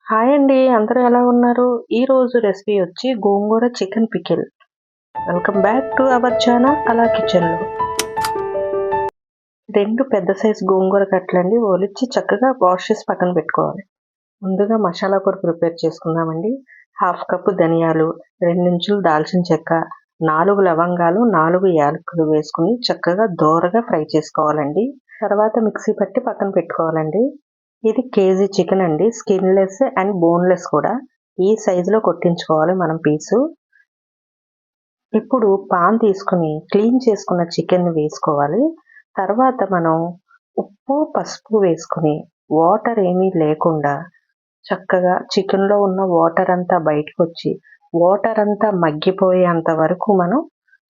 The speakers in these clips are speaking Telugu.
హాయ్ అండి. అందరూ ఎలా ఉన్నారు? ఈరోజు రెసిపీ వచ్చి gongura chicken pickle. Welcome back to our channel అలా కిచెన్‌లో. 2 పెద్ద సైజు గోంగూర కట్టలండి ఒలిచి చక్కగా వాష్ చేసి పక్కన పెట్టుకోవాలి. ముందుగా మసాలా పొడి ప్రిపేర్ చేసుకుందామండి. 1/2 కప్పు ధనియాలు, 2 ఇంచులు దాల్చిన చెక్క, 4 లవంగాలు, 4 యాలకులు వేసుకొని చక్కగా దోరగా ఫ్రై చేసుకోవాలండి. తర్వాత మిక్సీ పట్టి పక్కన పెట్టుకోవాలండి. ఇది కేజీ చికెన్ అండి. స్కిన్‌లెస్ అండ్ బోన్‌లెస్ కూడా. ఈ సైజులో కొట్టించుకోవాలి మనం పీసు. ఇప్పుడు పాన్ తీసుకొని క్లీన్ చేసుకున్న చికెన్‌ని వేసుకోవాలి. తర్వాత మనం ఉప్పు, పసుపు వేసుకొని వాటర్ ఏమీ లేకుండా చక్కగా చికెన్‌లో ఉన్న వాటర్ అంతా బయటకొచ్చి వాటర్ అంతా మగ్గిపోయేంత వరకు మనం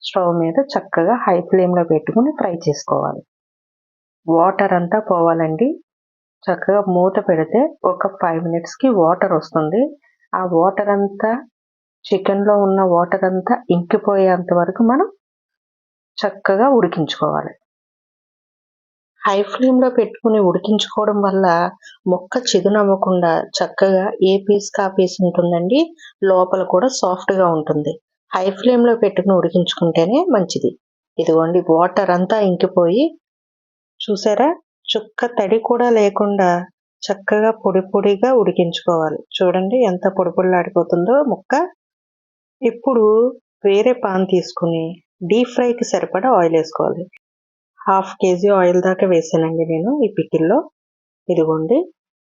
స్టవ్ మీద చక్కగా హై ఫ్లేమ్‌లో పెట్టుకొని ఫ్రై చేసుకోవాలి. వాటర్ అంతా పోవాలండి. చక్కగా మూత పెడితే ఒక 5 మినిట్స్‌కి వాటర్ వస్తుంది. ఆ వాటర్ అంతా చికెన్‌లో ఉన్న వాటర్ అంతా ఇంకిపోయేంత వరకు మనం చక్కగా ఉడికించుకోవాలి. హై ఫ్లేమ్‌లో పెట్టుకొని ఉడికించుకోవడం వల్ల ముక్క చిదునవ్వకుండా చక్కగా ఏ పీస్‌కి ఆ పీస్ ఉంటుందండి. లోపల కూడా సాఫ్ట్‌గా ఉంటుంది. హై ఫ్లేమ్‌లో పెట్టుకొని ఉడికించుకుంటేనే మంచిది. ఇదిగోండి వాటర్ అంతా ఇంకిపోయి చూసారా? చుక్క తడి కూడా లేకుండా చక్కగా పొడి పొడిగా ఉడికించుకోవాలి. చూడండి ఎంత పొడి పొడిలాడిపోతుందో ముక్క. ఇప్పుడు వేరే పాన్ తీసుకొని డీప్ ఫ్రైకి సరిపడా ఆయిల్ వేసుకోవాలి. 1/2 కేజీ ఆయిల్ దాకా వేసానండి నేను ఈ పికిల్‌లో. ఇదిగోండి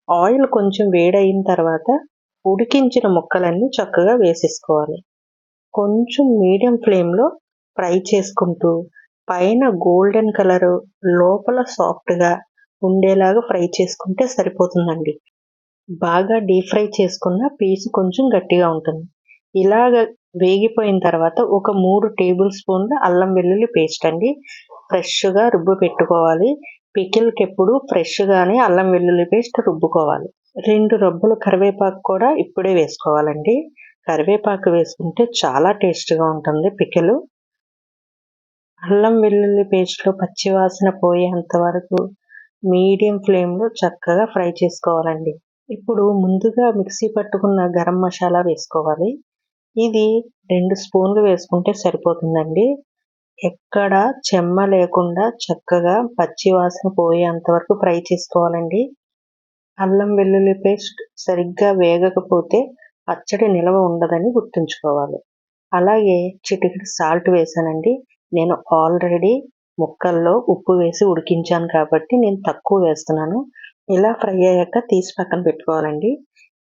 ఆయిల్ కొంచెం వేడయిన తర్వాత ఉడికించిన ముక్కలన్నీ చక్కగా వేసేసుకోవాలి. కొంచెం మీడియం ఫ్లేమ్‌లో ఫ్రై చేసుకుంటూ పైన గోల్డెన్ కలరు లోపల సాఫ్ట్‌గా ఉండేలాగా ఫ్రై చేసుకుంటే సరిపోతుందండి. బాగా డీప్ ఫ్రై చేసుకున్న పీస్ కొంచెం గట్టిగా ఉంటుంది. ఇలాగ వేగిపోయిన తర్వాత ఒక 3 టేబుల్ స్పూన్ల అల్లం వెల్లుల్లి పేస్ట్ అండి. ఫ్రెష్‌గా రుబ్బి పెట్టుకోవాలి. పికిల్‌కెప్పుడు ఫ్రెష్‌గానే అల్లం వెల్లుల్లి పేస్ట్ రుబ్బుకోవాలి. 2 రబ్బుల కరివేపాకు కూడా ఇప్పుడే వేసుకోవాలండి. కరివేపాకు వేసుకుంటే చాలా టేస్ట్‌గా ఉంటుంది పికిలు. అల్లం వెల్లుల్లి పేస్ట్‌లో పచ్చి వాసన పోయేంత వరకు మీడియం ఫ్లేమ్‌లో చక్కగా ఫ్రై చేసుకోవాలండి. ఇప్పుడు ముందుగా మిక్సీ పట్టుకున్న గరం మసాలా వేసుకోవాలి. ఇది 2 స్పూన్లు వేసుకుంటే సరిపోతుందండి. ఎక్కడ చెమ్మ లేకుండా చక్కగా పచ్చి వాసన పోయేంత వరకు ఫ్రై చేసుకోవాలండి. అల్లం వెల్లుల్లి పేస్ట్ సరిగ్గా వేగకపోతే పచ్చడి నిలవ ఉండదని గుర్తుంచుకోవాలి. అలాగే చిటికెడు సాల్ట్ వేసానండి. నేను ఆల్రెడీ ముక్కల్లో ఉప్పు వేసి ఉడికించాను కాబట్టి నేను తక్కువ వేస్తున్నాను. ఇలా ఫ్రై అయ్యాక తీసి పక్కన పెట్టుకోవాలండి.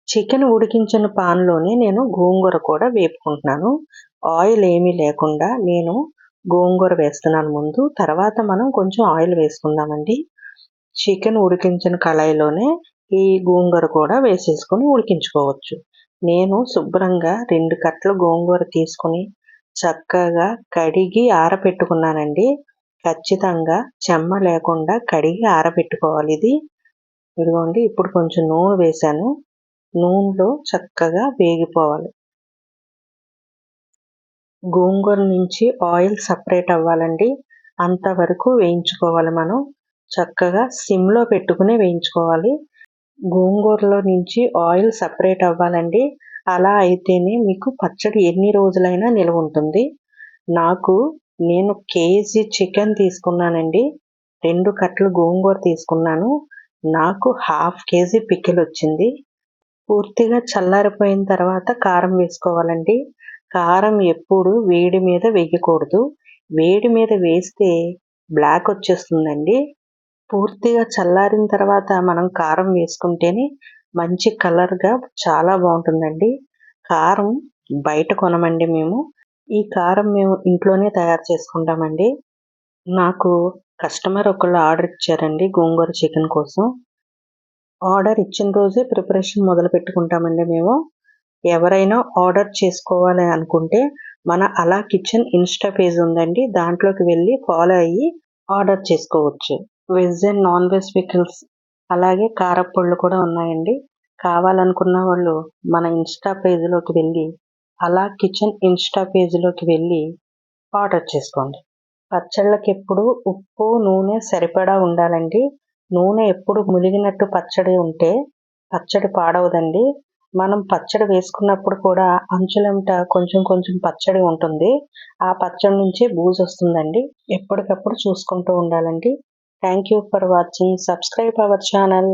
చికెన్ ఉడికించిన పాన్‌లోనే నేను గోంగూర కూడా వేపుకుంటున్నాను. ఆయిల్ ఏమీ లేకుండా నేను గోంగూర వేస్తున్నాను ముందు. తర్వాత మనం కొంచెం ఆయిల్ వేసుకుందామండి. చికెన్ ఉడికించిన కళాయిలోనే ఈ గోంగూర కూడా వేసేసుకొని ఉడికించుకోవచ్చు. నేను శుభ్రంగా 2 కట్టలు గోంగూర తీసుకొని చక్కగా కడిగి ఆరబెట్టుకున్నానండి. ఖచ్చితంగా చెమ్మ లేకుండా కడిగి ఆరబెట్టుకోవాలి ఇది. ఇదిగోండి ఇప్పుడు కొంచెం నూనె వేశాను. నూనెలో చక్కగా వేగిపోవాలి. గోంగూర నుంచి ఆయిల్ సెపరేట్ అవ్వాలండి. అంతవరకు వేయించుకోవాలి మనం. చక్కగా సిమ్‌లో పెట్టుకుని వేయించుకోవాలి. గోంగూరలో నుంచి ఆయిల్ సెపరేట్ అవ్వాలండి. అలా అయితేనే మీకు పచ్చడి ఎన్ని రోజులైనా నిలవ ఉంటుంది. నేను కేజీ చికెన్ తీసుకున్నానండి. 2 కట్టలు గోంగూర తీసుకున్నాను. నాకు 1/2 కేజీ పికిల్ వచ్చింది. పూర్తిగా చల్లారిపోయిన తర్వాత కారం వేసుకోవాలండి. కారం ఎప్పుడు వేడి మీద వేయకూడదు. వేడి మీద వేస్తే బ్లాక్ వచ్చేస్తుందండి. పూర్తిగా చల్లారిన తర్వాత మనం కారం వేసుకుంటేనే మంచి కలర్‌గా చాలా బావుంటుందండి. కారం బయట కొనమండి మేము. ఈ కారం మేము ఇంట్లోనే తయారు చేసుకుంటామండి. నాకు కస్టమర్ ఒకళ్ళు ఆర్డర్ ఇచ్చారండి గోంగూర చికెన్ కోసం. ఆర్డర్ ఇచ్చిన రోజే ప్రిపరేషన్ మొదలుపెట్టుకుంటామండి మేము. ఎవరైనా ఆర్డర్ చేసుకోవాలి అనుకుంటే మన అలా కిచెన్ ఇన్‌స్టా పేజ్ ఉందండి. దాంట్లోకి వెళ్లి ఫాలో అయ్యి ఆర్డర్ చేసుకోవచ్చు. Veg and non veg pickles అలాగే కారప్పొళ్ళు కూడా ఉన్నాయండి. కావాలనుకున్న వాళ్ళు మన ఇన్‌స్టా పేజ్‌లోకి వెళ్లి అలా కిచెన్ ఇన్‌స్టా పేజ్‌లోకి వెళ్లి ఆర్డర్ చేసుకోండి. పచ్చళ్ళకెప్పుడు ఉప్పు, నూనె సరిపడా ఉండాలండి. నూనె ఎప్పుడు ములిగినట్టు పచ్చడి ఉంటే పచ్చడి పాడవదండి. మనం పచ్చడి వేసుకున్నప్పుడు కూడా అంచులెంట కొంచెం కొంచెం పచ్చడి ఉంటుంది. ఆ పచ్చడి నుంచి బూజొస్తుందండి. ఎప్పటికప్పుడు చూసుకుంటూ ఉండాలండి. Thank you for watching. Subscribe our channel.